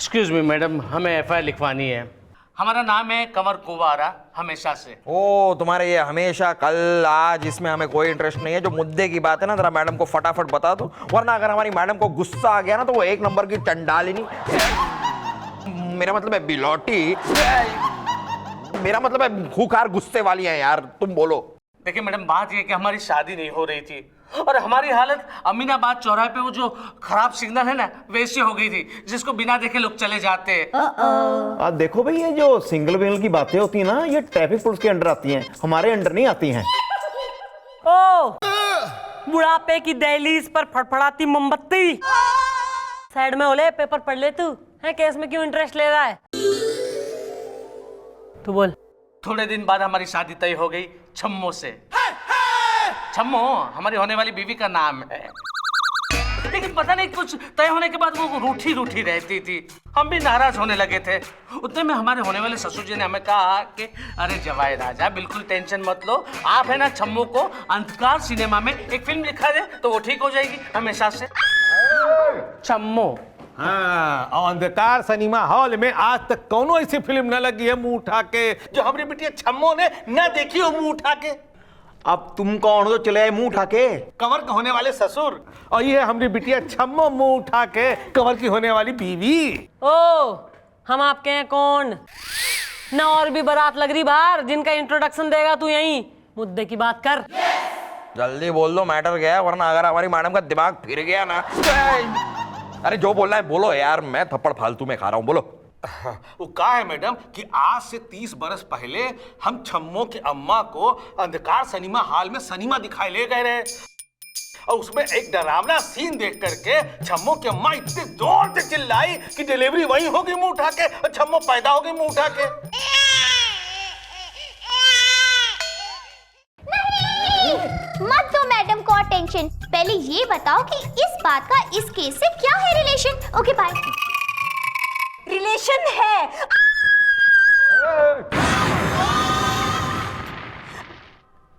Excuse me madam, हमें FIR लिखवानी है। हमारा नाम है कंवर कुंवारा, हमेशा से। ओ, तुम्हारे ये हमेशा, कल, आज, इसमें हमें कोई इंटरेस्ट नहीं है। जो मुद्दे की बात है ना, जरा मैडम को फटाफट बता दो, वरना अगर हमारी मैडम को गुस्सा आ गया ना तो वो एक नंबर की चंडालिनी, मेरा मतलब है बिलौटी, मेरा मतलब है खूंखार गुस्से वाली है यार। तुम बोलो। देखिए मैडम, बात ये कि हमारी शादी नहीं हो रही थी और हमारी हालत अमीनाबाद चौराहे पे वो जो खराब सिग्नल है ना, वैसी हो गई थी जिसको बिना देखे लोग चले जाते हैं। देखो भाई, ये जो सिंगल विंगल की बातें होती है ना, ये ट्रैफिक पुलिस के अंडर आती हैं, हमारे अंडर नहीं आती हैं। ओ, बुढ़ापे की दहलीज पर फड़फड़ाती मोमबत्ती, साइड में ओले, पेपर पढ़ ले तू। है केस में क्यों इंटरेस्ट ले रहा है? तू बोल। थोड़े दिन बाद हमारी शादी तय हो गई छम्मो से। छम्मो हमारी होने वाली बीवी का नाम है, लेकिन पता नहीं कुछ तय होने के बाद वो रूठी रूठी रहती थी। हम भी नाराज होने लगे थे। उतने में हमारे होने वाले ससुर जी ने हमें कहा कि अरे जवाई राजा, बिल्कुल टेंशन मत लो, आप है ना छम्मो को अंधकार सिनेमा में एक फिल्म लिखा दे तो वो ठीक हो जाएगी हमेशा से। छम्मो। हाँ, अंधकार सिनेमा हॉल में आज तक कौनो ऐसी फिल्म न लगी है मुंह उठा के जो हमारी बिटिया छम्मो ने न देखी हो मुंह उठा के। अब तुम कौन हो तो चले आए मुंह उठा के? कंवर के होने वाले ससुर, और ये है हमारी बिटिया छम्मो मुंह उठा के कंवर की होने वाली बीवी। ओ, हम आपके हैं कौन ना? और भी बारात लग रही बाहर, जिनका इंट्रोडक्शन देगा तू यहीं। मुद्दे की बात कर। जल्दी बोल दो, मैटर क्या है, वरना अगर हमारी मैडम का दिमाग फिर गया ना। अरे जो बोलना है बोलो यार, मैं थप्पड़ फालतू में खा रहा हूँ, बोलो। वो कहा है मैडम कि आज से 30 बरस पहले हम छम्मो की अम्मा को अंधकार सिनेमा हॉल में सिनेमा दिखाई ले गए रहे, और उसमें एक डरावना सीन देख करके छम्मो की अम्मा इतने जोर से चिल्लाई कि डिलीवरी वही होगी मुंह उठा के, और छम्मो पैदा होगी मुंह उठा के। मत दो मैडम को टेंशन, पहले ये बताओ कि इस बात का इस केस से क्या है रिलेशन। Okay bye. रिलेशन है।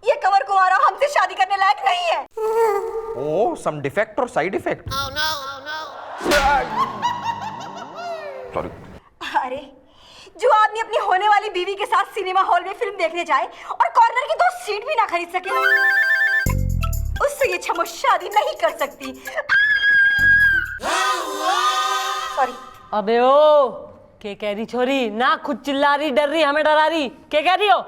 ये कंवर कुंवारा हमसे शादी करने लायक नहीं है। ओ, सम डिफेक्ट और साइड इफेक्ट। सॉरी। अरे, जो आदमी अपनी होने वाली बीवी के साथ सिनेमा हॉल में फिल्म देखने जाए और कॉर्नर की 2 सीट भी ना खरीद सके, उससे ये छम्मो शादी नहीं कर सकती। सॉरी। अबे ओ, के कह रही छोरी? ना खुद चिल्ला रही, डर रही, हमें डरा रही। क्या कह रही हो?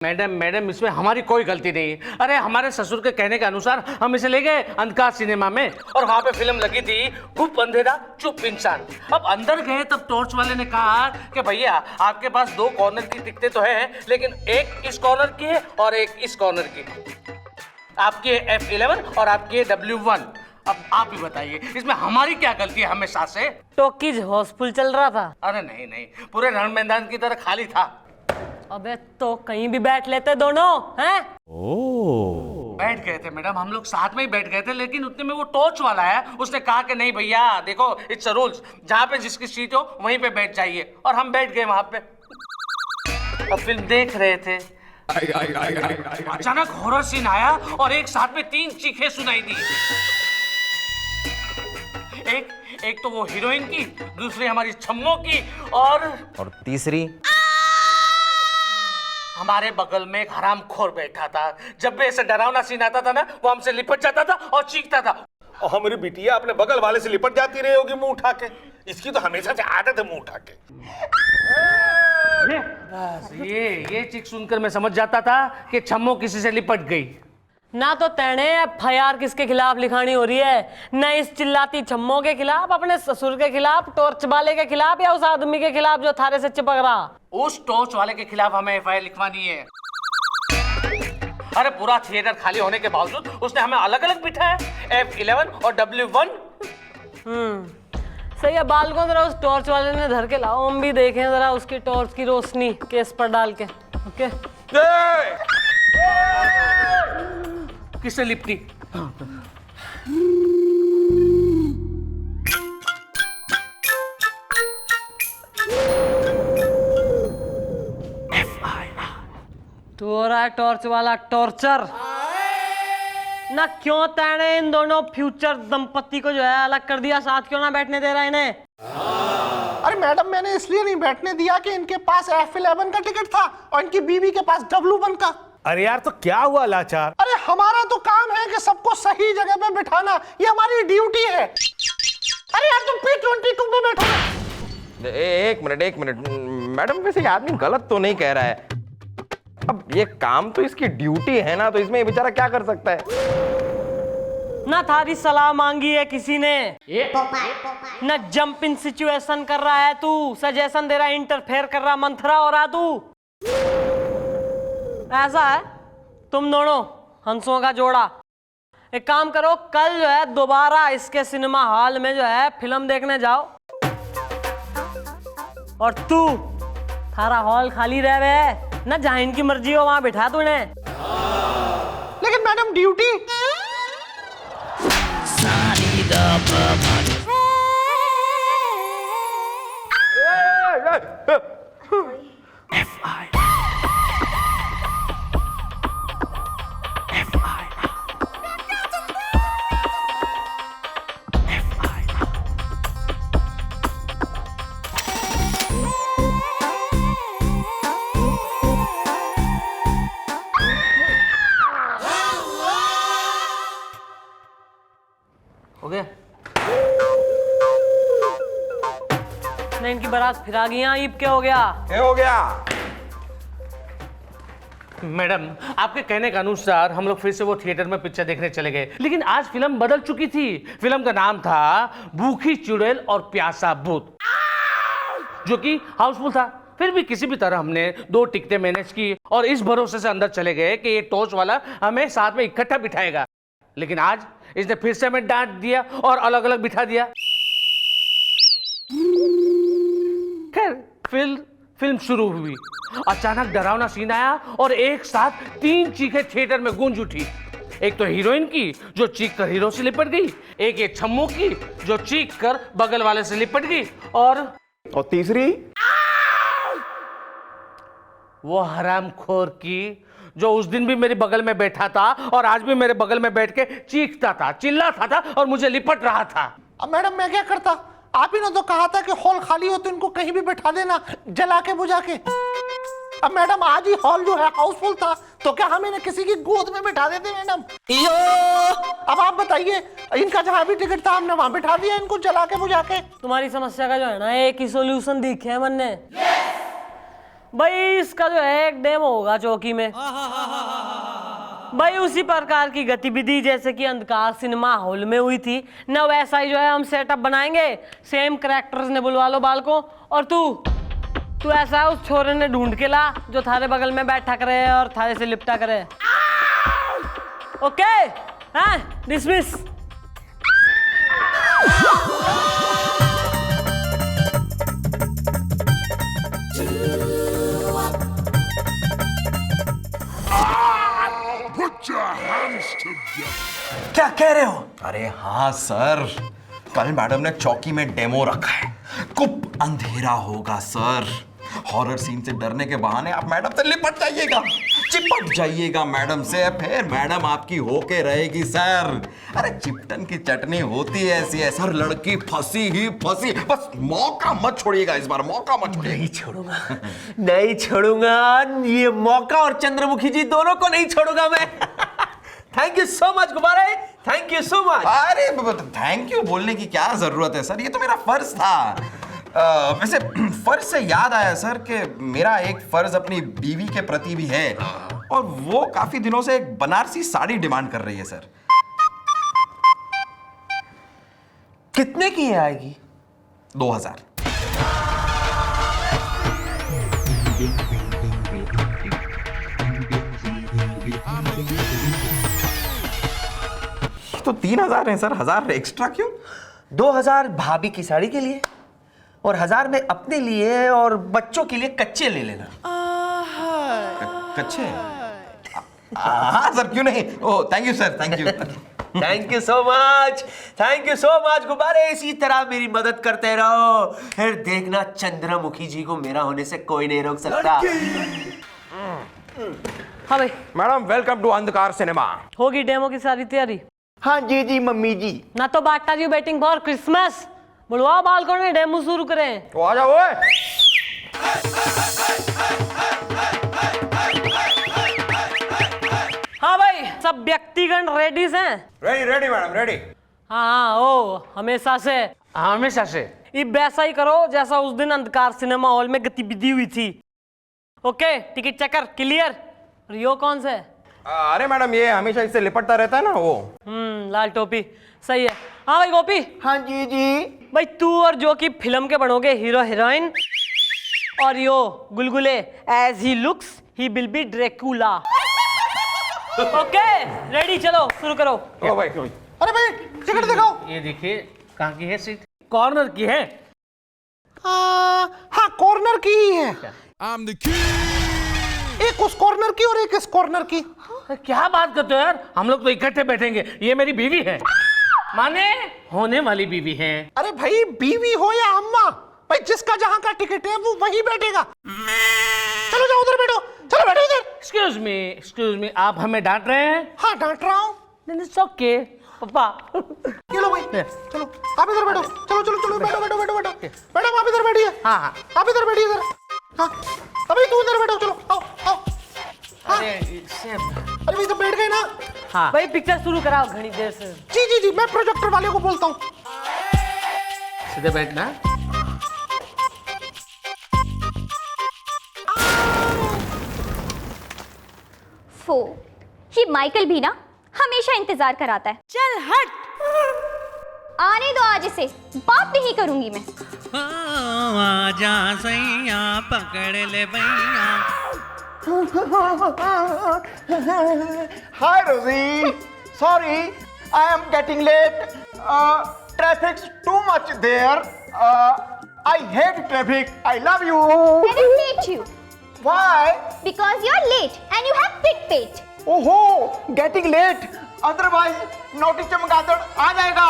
मैडम इसमें हमारी कोई गलती नहीं। अरे हमारे ससुर के कहने के अनुसार हम इसे ले गए अंधकार सिनेमा में, और वहां पे फिल्म लगी थी खूब अंधेरा चुप इंसान। अब अंदर गए तब टॉर्च वाले ने कहा कि भैया आपके पास 2 कॉर्नर की टिकटें तो है, लेकिन एक इस कॉर्नर की है और एक इस कॉर्नर की। आपकी है F11 और आपकी है W1। अब आप भी बताइए, इसमें हमारी क्या गलती है हमेशा से? टॉकीज हाउसफुल चल रहा था। अरे नहीं, पूरे रण मैदान की तरह खाली था। अबे तो कहीं भी बैठ लेते दोनों, हैं? बैठ गए थे मैडम, हम लोग साथ में ही बैठ गए थे, लेकिन उतने में वो टॉर्च वाला है, उसने कहा कि नहीं भैया देखो, इट्स अ रूल्स, जहाँ पे जिसकी सीट हो वहीं पे बैठ जाइए, और हम बैठ गए वहां पे। अब फिल्म देख रहे थे, अचानक हॉरर सीन आया और एक साथ में 3 चीखें सुनाई दी। एक तो वो हीरोइन की, दूसरी हमारी छम्मो की, और तीसरी हमारे बगल में एक हरामखोर बैठा था। जब भी ऐसे डरावना सीन आता था ना, वो हमसे लिपट जाता था और चीखता था। और हमारी बिटिया अपने बगल वाले से लिपट जाती रही होगी मुंह उठा के। इसकी तो हमेशा से आदत है मुंह उठा के। बस ये चीख सुनकर मैं समझ जाता था कि छम्मो किसी से लिपट गई। ना तो तेने FIR किसके खिलाफ लिखानी हो रही है, न इस चिल्लाती छम्मो के खिलाफ, अपने ससुर के खिलाफ, टॉर्च वाले के खिलाफ, या उस आदमी के खिलाफ जो थारे से चिपक रहा। उस टॉर्च वाले के खिलाफ हमें FIR लिखवानी है। अरे पूरा थिएटर खाली होने के बावजूद उसने हमें अलग अलग बिठाया, F11 और W1। सही है, बाल को जरा उस टॉर्च वाले ने धर के लाओ, हम भी देखें जरा उसकी टॉर्च की रोशनी केस पर डाल के। ओके। किससे लिपटी? तो रहा है टॉर्च वाला टॉर्चर ना। क्यों तेने इन दोनों फ्यूचर दंपति को जो है अलग कर दिया, साथ क्यों ना बैठने दे रहा इन्हें? अरे अरे मैडम, मैंने इसलिए नहीं बैठने दिया कि इनके पास F11 का टिकट था और इनकी बीवी के पास W1 का। अरे यार तो क्या हुआ लाचार? अरे हमारा तो काम है कि सबको सही जगह पे बिठाना, ये हमारी ड्यूटी है। अरे यार तुम P22 पे बैठो ना। एक मिनट मैडम, वैसे ये आदमी गलत तो नहीं कह रहा है। अब ये काम तो इसकी ड्यूटी है ना, तो इसमें ये बेचारा क्या कर सकता है? ना थारी सलाह मांगी है किसी ने, ना जंप इन सिचुएशन कर रहा है तू, सजेशन दे रहा है, इंटरफेयर कर रहा, मंथरा हो रहा तू। ऐसा है तुम दोनों हंसों का जोड़ा। एक काम करो, कल जो है दोबारा इसके सिनेमा हॉल में जो है फिल्म देखने जाओ, और तू थारा हॉल खाली रह रहे, ना जहां इनकी मर्जी हो वहां बिठा तूने। लेकिन मैडम ड्यूटी। हो गया? नहीं, इनकी बारात फिर आ गई यहाँ, ईब क्या हो गया? क्या हो गया? मैडम, आपके कहने के अनुसार हम लोग फिर से वो थिएटर में पिक्चर देखने चले गए, लेकिन आज फिल्म बदल चुकी थी। फिल्म का नाम था भूखी चुड़ैल और प्यासा भूत, जो कि हाउसफुल था। फिर भी किसी भी तरह हमने 2 टिकटें मैनेज की और इस भरोसे से अंदर चले गए कि ये टॉर्च वाला हमें साथ में इकट्ठा बिठाएगा। लेकिन आज इसने फिर से हमें डांट दिया और अलग अलग बिठा दिया। खैर, फिल्म शुरू हुई। अचानक डरावना सीन आया और एक साथ 3 चीखें थिएटर में गूंज उठी। एक तो हीरोइन की जो चीख कर हीरो से लिपट गई, एक ये छम्मू की जो चीख कर बगल वाले से लिपट गई, और तीसरी वो हरामखोर की जो उस दिन भी मेरे बगल में बैठा था और आज भी मेरे बगल में बैठ के चीखता था, चिल्लाता था और मुझे लिपट रहा था। अब मैडम मैं क्या करता? आप ही ने तो कहा था कि हॉल खाली हो तो इनको कहीं भी बैठा देना, जला के बुझा के। अब मैडम आज ही हॉल जो है हाउसफुल था, तो क्या हम इन्हें किसी की गोद में बैठा देते मैडम? अब आप बताइए, इनका जहां भी टिकट था हमने वहां बैठा दिया इनको, जला के बुझा के। तुम्हारी समस्या का जो है ना एक ही सोल्यूशन दिखे है मन ने। भाई इसका जो है एक डेमो होगा चौकी में, भाई उसी प्रकार की गतिविधि जैसे कि अंधकार सिनेमा हॉल में हुई थी ना, वैसा ही जो है हम सेटअप बनाएंगे। सेम कैरेक्टर्स ने बुलवा लो बाल को, और तू ऐसा है उस छोरे ने ढूंढ के ला जो थारे बगल में बैठा करे और थारे से लिपटा करे। ओके, हाँ, डिसमिस। क्या कह रहे हो? अरे हाँ सर, कल मैडम ने चौकी में डेमो रखा है। खूब अंधेरा होगा सर। हॉरर सीन से डरने के बहाने आप मैडम से लिपट जाइएगा, चिपक जाइएगा मैडम से, फिर मैडम आपकी होके रहेगी सर। अरे चिपटन की चटनी होती है ऐसी है सर, लड़की फंसी ही फंसी। बस मौका मत छोड़िएगा इस बार, मौका मत छोड़िएगा। नहीं छोड़ूंगा, नहीं छोड़ूंगा। ये मौका और चंद्रमुखी जी दोनों को नहीं छोड़ूंगा मैं। थैंक यू सो मच गुब्बारे, थैंक यू सो मच। अरे थैंक यू बोलने की क्या जरूरत है सर, ये तो मेरा फर्ज था। वैसे फर्ज से याद आया सर कि मेरा एक फर्ज अपनी बीवी के प्रति भी है, और वो काफी दिनों से एक बनारसी साड़ी डिमांड कर रही है सर। कितने की आएगी? 2000। तो 3000 है सर, 1000 एक्स्ट्रा क्यों? 2000 भाभी की साड़ी के लिए और 1000 में अपने लिए और बच्चों के लिए कच्चे ले लेना। कच्चे? हाँ सर, क्यों नहीं। Oh thank you sir, thank you. Thank you so much, thank you so much गुब्बारे। इसी तरह मेरी मदद करते रहो, फिर देखना चंद्रमुखी जी को मेरा होने से कोई नहीं रोक सकता। हाँ भाई, मैडम वेलकम टू अंधकार सिनेमा। होगी डेमो की सारी तैयारी? हाँ जी जी मम्मी जी। ना तो बाटा जी वेटिंग फॉर क्रिसमस, बुलवा बालकों ने डेमो शुरू करें। तो आ जाओ ओए। हाँ भाई, सब व्यक्तिगण रेडी हैं? Ready ready madam ready. हाँ ओ हमेशा से। हमेशा से। ये वैसा ही करो जैसा उस दिन अंधकार सिनेमा हॉल में गतिविधि हुई थी। Okay, ticket checker clear. और यो कौन से? अरे मैडम ये हमेशा इससे लिपटता रहता है ना वो। लाल टोपी, सही है। हाँ भाई गोपी। हाँ जी जी। भाई तू और जो की फिल्म के बनोगे हीरो हीरोइन, और यो गुलगुले as he looks he will be Dracula. Okay ready, चलो शुरू करो। ओ भाई अरे भाई टिकट दिखाओ। ये देखिए, कहाँ की है सीट? कॉर्नर की है। हाँ कॉर्नर की ही है। एक उस कॉर्नर की और एक इस कॉर्नर की। क्या बात करते हो यार, हम लोग तो इकट्ठे बैठेंगे। ये मेरी बीवी है, माने होने वाली बीवी है। अरे भाई बीवी हो या अम्मा, भाई जिसका जहां का टिकट है वो वही बैठेगा। चलो जाओ उधर बैठो, चलो बैठो उधर। एक्सक्यूज मी, आप हमें डांट रहे हैं? हाँ डांट रहा हूँ। इट्स ओके पापा। ये लो भाई, चलो आप इधर बैठो। चलो चलो चलो बैठो बैठो बैठो बैठो। मैडम आप इधर बैठिए। हाँ हाँ। आप इधर बैठिए इधर। हाँ अभी तू इधर बैठो, चलो आओ आओ। हाँ। अरे भाई तो बैठ गए ना। हाँ भाई पिक्चर शुरू कराओ घनी देर से। जी जी जी, मैं प्रोजेक्टर वाले को बोलता हूँ। सीधे बैठना। फो, ये माइकल भी ना हमेशा इंतजार कराता है। चल हट। आने दो आज इसे, बात नहीं करूंगी मैं। आजा सैया पकड़ ले भैया। Hi Rosie, sorry, I am getting late. Traffic's too much there. I hate traffic. I love you. Let us hate you Why? because you're late and you have big pate. Oh, getting late. Otherwise, naughty चमगादड़ आ जाएगा.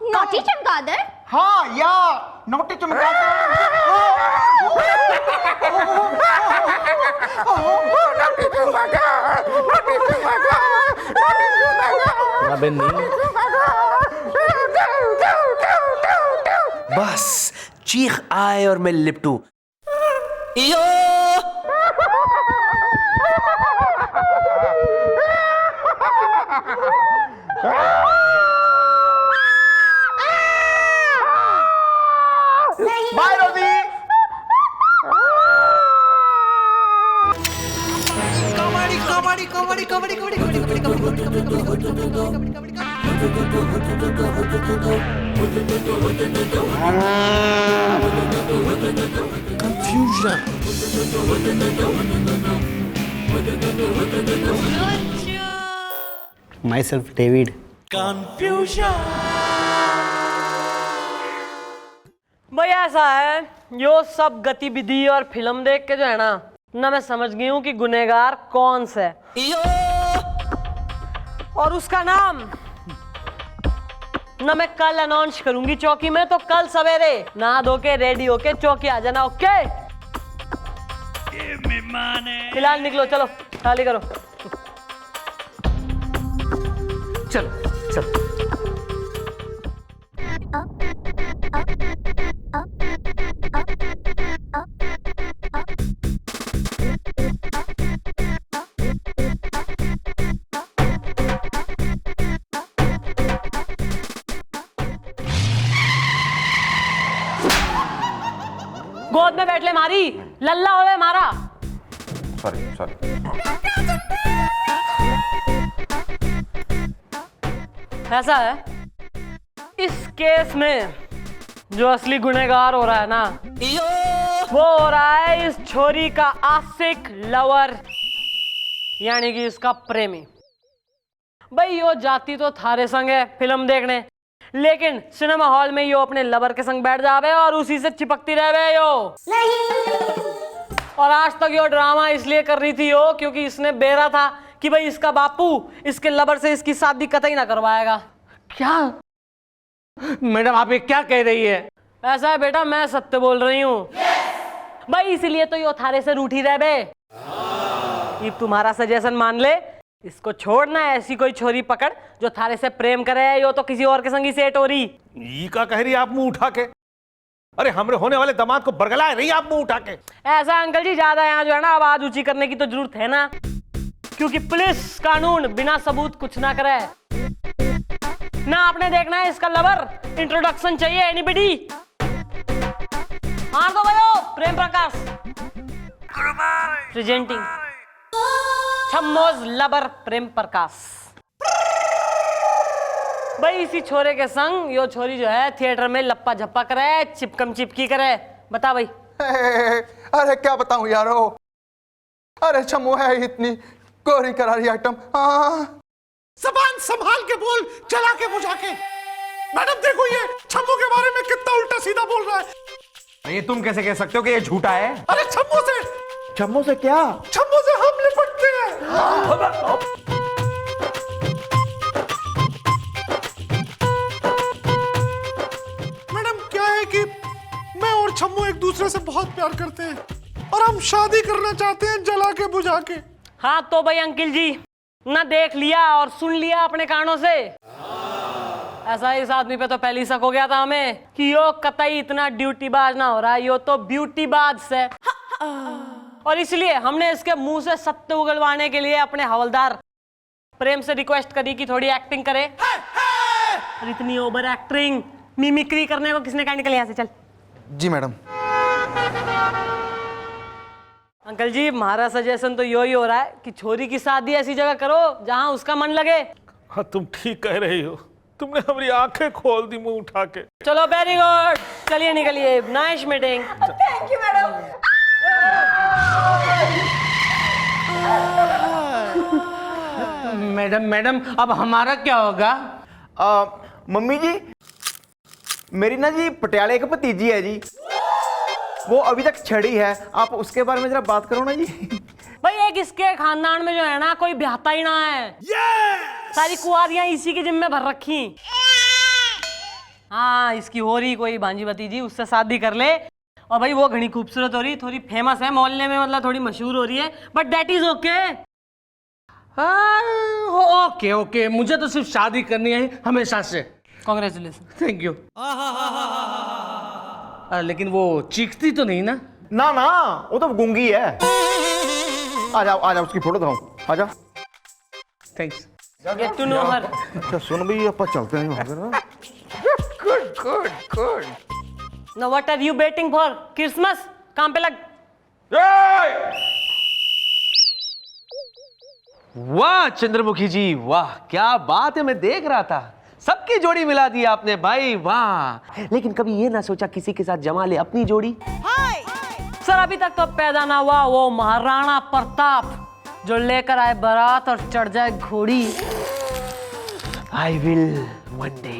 Naughty चमगादड़? हाँ या naughty बस चीख आए और मैं लिपटूं। यो Bye Rosie. Kabaddi kabaddi kabaddi kabaddi kabaddi kabaddi Myself, David. भाई ऐसा है, यो सब गतिविधि और फिल्म देख के जो है ना मैं समझ गई हूँ कि गुनहगार कौन सा है और उसका नाम ना मैं कल अनाउंस करूंगी चौकी में। तो कल सवेरे नहा धो के रेडी होके चौकी आ जाना। ओके फिलहाल निकलो, चलो खाली करो। चल चल। गोद में बैठ ले मारी, लल्ला होवे मारा। Sorry sorry. ऐसा है, इस केस में जो असली गुनहगार हो रहा है ना वो हो रहा है इस छोरी का आशिक लवर, यानी कि इसका प्रेमी। भाई यो जाती तो थारे संग है फिल्म देखने, लेकिन सिनेमा हॉल में यो अपने लवर के संग बैठ जावे और उसी से चिपकती रहे यो। और आज तक यो ड्रामा इसलिए कर रही थी यो क्योंकि इसने बेरा था कि भाई इसका बापू इसके लवर से इसकी शादी कतई ना करवाएगा। क्या मैडम आप ये क्या कह रही है? ऐसा है बेटा, मैं सत्य बोल रही हूँ। भाई इसीलिए तो यो थारे से रूठी रह बे। ये तुम्हारा सजेशन मान ले इसको छोड़ना है, ऐसी कोई छोरी पकड़ जो थारे से प्रेम करे, यो तो किसी और के संगी सेट हो रही। ये का कह रही आप मुंह उठा के? अरे हमरे होने वाले दामाद को बरगलाए रही आप मुंह उठा के। ऐसा अंकल जी, ज्यादा यहाँ जो है ना आवाज ऊंची करने की तो जरूरत है ना, क्योंकि पुलिस कानून बिना सबूत कुछ ना करे ना। आपने देखना है इसका लवर, इंट्रोडक्शन चाहिए एनीबडी? मार दो भाइयों, प्रेम प्रकाश प्रेजेंटिंग छम्मोज लवर प्रेम प्रकाश। भाई इसी छोरे के संग यो छोरी जो है थिएटर में लप्पा झप्पा करे, चिपकम चिपकी करे। बता भाई। अरे क्या बताऊं यारो, अरे छम्मो है इतनी गोरी करारी आइटम। जबान संभाल के बोल, जला के बुझा के। मैडम देखो ये छम्मू के बारे में कितना उल्टा सीधा बोल रहा है। ये तुम कैसे कह सकते हो कि ये झूठा है? अरे छम्मू से क्या? छम्मू से हम निपटते हैं। मैडम क्या है कि मैं और छम्मू एक दूसरे से बहुत प्यार करते हैं और हम शादी करना चाहते हैं जला के बुझा के। हाँ तो भाई अंकिल जी ना देख लिया और सुन लिया अपने कानों से। ऐसा इस आदमी पे तो पहले ही शक हो गया था हमें कि यो कतई इतना ड्यूटीबाज ना हो रहा है, यो तो ब्यूटीबाज है। और इसलिए हमने इसके मुंह से सत्य उगलवाने के लिए अपने हवलदार प्रेम से रिक्वेस्ट करी कि थोड़ी एक्टिंग करे। और इतनी ओवर एक्टिंग मिमिक्री करने को किसने कहा? निकल यहाँ से चल। जी मैडम। अंकल जी हमारा सजेशन तो यो ही हो रहा है कि छोरी की शादी ऐसी जगह करो जहां उसका मन लगे। हाँ तुम ठीक कह रही हो, तुमने हमारी आंखें खोल दी मुंह उठा के। चलो वेरी गुड, चलिए निकलिए। Nice meeting. Thank you madam. Madam अब हमारा क्या होगा? मम्मी जी, मेरी ना जी पटियाले की भतीजी है जी, वो अभी तक छड़ी है, आप उसके बारे में जरा बात करो ना जी। भाई एक इसके खानदान में जो है ना कोई ब्याहता ही ना है। सारी कुंवारियां इसी के जिम्मे भर रखी। हाँ इसकी हो रही कोई भांजी भतीजी, उससे शादी कर ले। और भाई वो घनी खूबसूरत हो रही, थोड़ी फेमस है मोहल्ले में, मतलब थोड़ी मशहूर हो रही है, but that is okay. Okay okay, मुझे तो सिर्फ शादी करनी है हमेशा से। कांग्रेचुलेशन। Thank you. लेकिन वो चीखती तो नहीं ना? ना ना, वो तो गूंगी है। आ जाओ उसकी फोटो दिखाओ, आ जाओ। Thanks. Get to know her. अच्छा सुन भी, अपन चलते हैं वहां पर। Good. Now what are you waiting for? Christmas, काम पे लग। वाह चंद्रमुखी जी वाह, क्या बात है। मैं देख रहा था सबकी जोड़ी मिला दी आपने भाई, वाह। लेकिन कभी ये ना सोचा किसी के साथ जमा ले अपनी जोड़ी? सर अभी तक तो पैदा ना हुआ वो महाराणा प्रताप जो लेकर आए बारात और चढ़ जाए घोड़ी। I will one day.